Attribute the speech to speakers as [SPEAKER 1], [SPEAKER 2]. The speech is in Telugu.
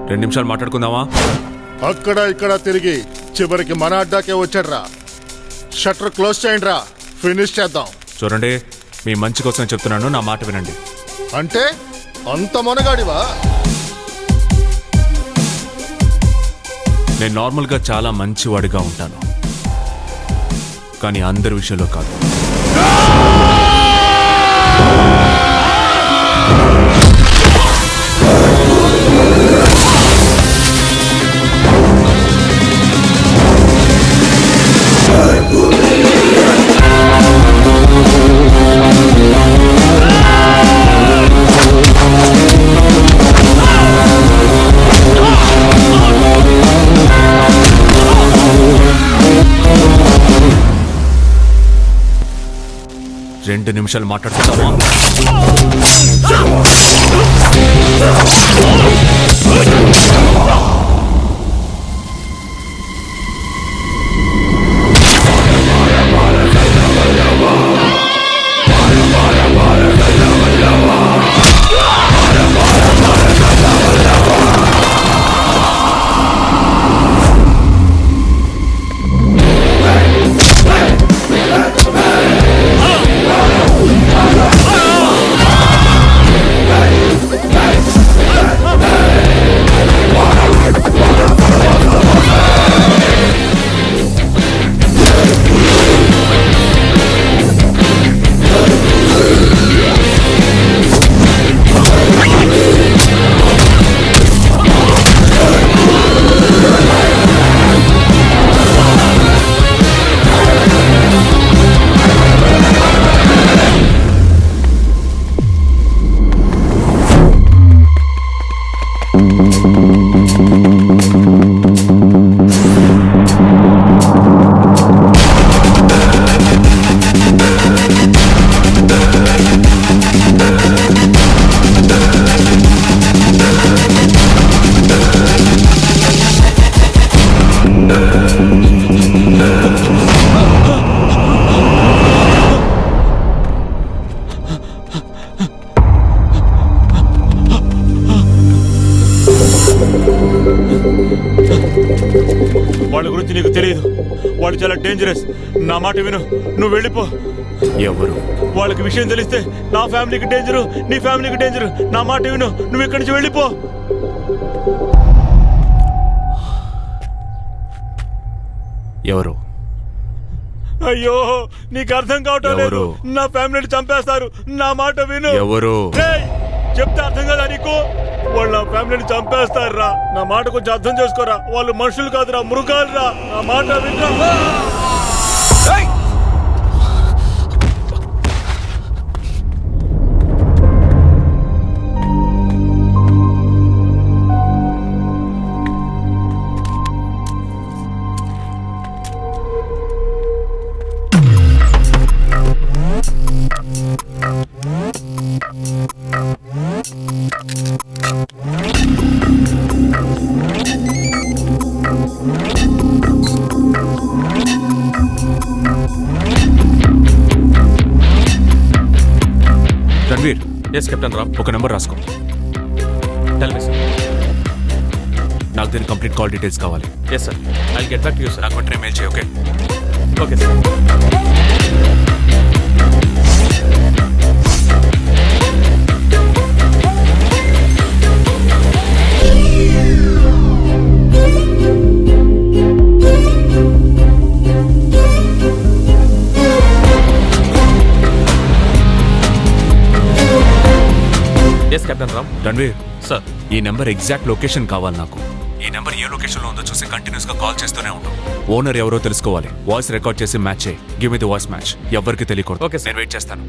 [SPEAKER 1] 2 నిమిషాలు మాట్లాడుకుందామా?
[SPEAKER 2] అక్కడ ఇక్కడ తిరిగి చివరికి మన అడ్డాకే వచ్చాడ్రా. షట్టర్ క్లోజ్ చేయండి రా, ఫినిష్ చేద్దాం.
[SPEAKER 1] చూడండి, మీ మంచి కోసం చెప్తున్నాను, నా మాట వినండి.
[SPEAKER 2] అంటే అంత మనగాడివా?
[SPEAKER 1] నేను నార్మల్గా చాలా మంచివాడిగా ఉంటాను, కానీ అందరి విషయంలో కాదు. రెండు నిమిషాలు మాట్లాడుతున్నావా?
[SPEAKER 3] వాళ్ళ గురించి నీకు తెలియదు, వాళ్ళు చాలా డేంజరస్. నా మాట విను, నువ్వు వెళ్ళిపో.
[SPEAKER 1] ఎవరు?
[SPEAKER 3] వాళ్ళకి విషయం తెలిస్తే నా ఫ్యామిలీకి డేంజరు, నీ ఫ్యామిలీకి డేంజరు. నా మాట విను, నువ్వు ఇక్కడి నుంచి వెళ్ళిపో.
[SPEAKER 1] ఎవరు?
[SPEAKER 3] అయ్యో, నీకు అర్థం కావటం లేదు. నా ఫ్యామిలీని చంపేస్తారు. నా మాట విను.
[SPEAKER 1] ఎవరు?
[SPEAKER 3] చెప్తే అర్థం కదా నీకు? వాళ్ళు నా ఫ్యామిలీని చంపేస్తారా. నా మాట కొంచెం అర్థం చేసుకోరా. వాళ్ళు మనుషులు కాదురా, మృగాలు రా. నా మాట వినరా.
[SPEAKER 1] రణ్వీర్.
[SPEAKER 3] Yes captain Ram.
[SPEAKER 1] ఒక నెంబర్ రాసుకో.
[SPEAKER 3] Tell me sir.
[SPEAKER 1] నాకు దీని కంప్లీట్ కాల్ డీటెయిల్స్ కావాలి.
[SPEAKER 3] Yes sir, I will get back to you sir.
[SPEAKER 1] నాకు వెంటనే మెయిల్ చేయి. Okay?
[SPEAKER 3] Okay sir. Yes captain Ram.
[SPEAKER 1] Ranveer
[SPEAKER 3] sir,
[SPEAKER 1] ఈ నెంబర్ ఎగ్జాక్ట్ లొకేషన్ కావాలి నాకు. ఈ నెంబర్ ఏ లొకేషన్ లో ఉందో చూసి కంటిన్యూస్ గా కాల్ చేస్తూనే ఉంటాం. ఓనర్ ఎవరో తెలుసుకోవాలి. వాయిస్ రికార్డ్ చేసి మ్యాచ్ చేయి. Give me the voice match. ఎవరికి తెలియకూడదు.
[SPEAKER 3] Okay sir.
[SPEAKER 1] నేను వెయిట్ చేస్తాను.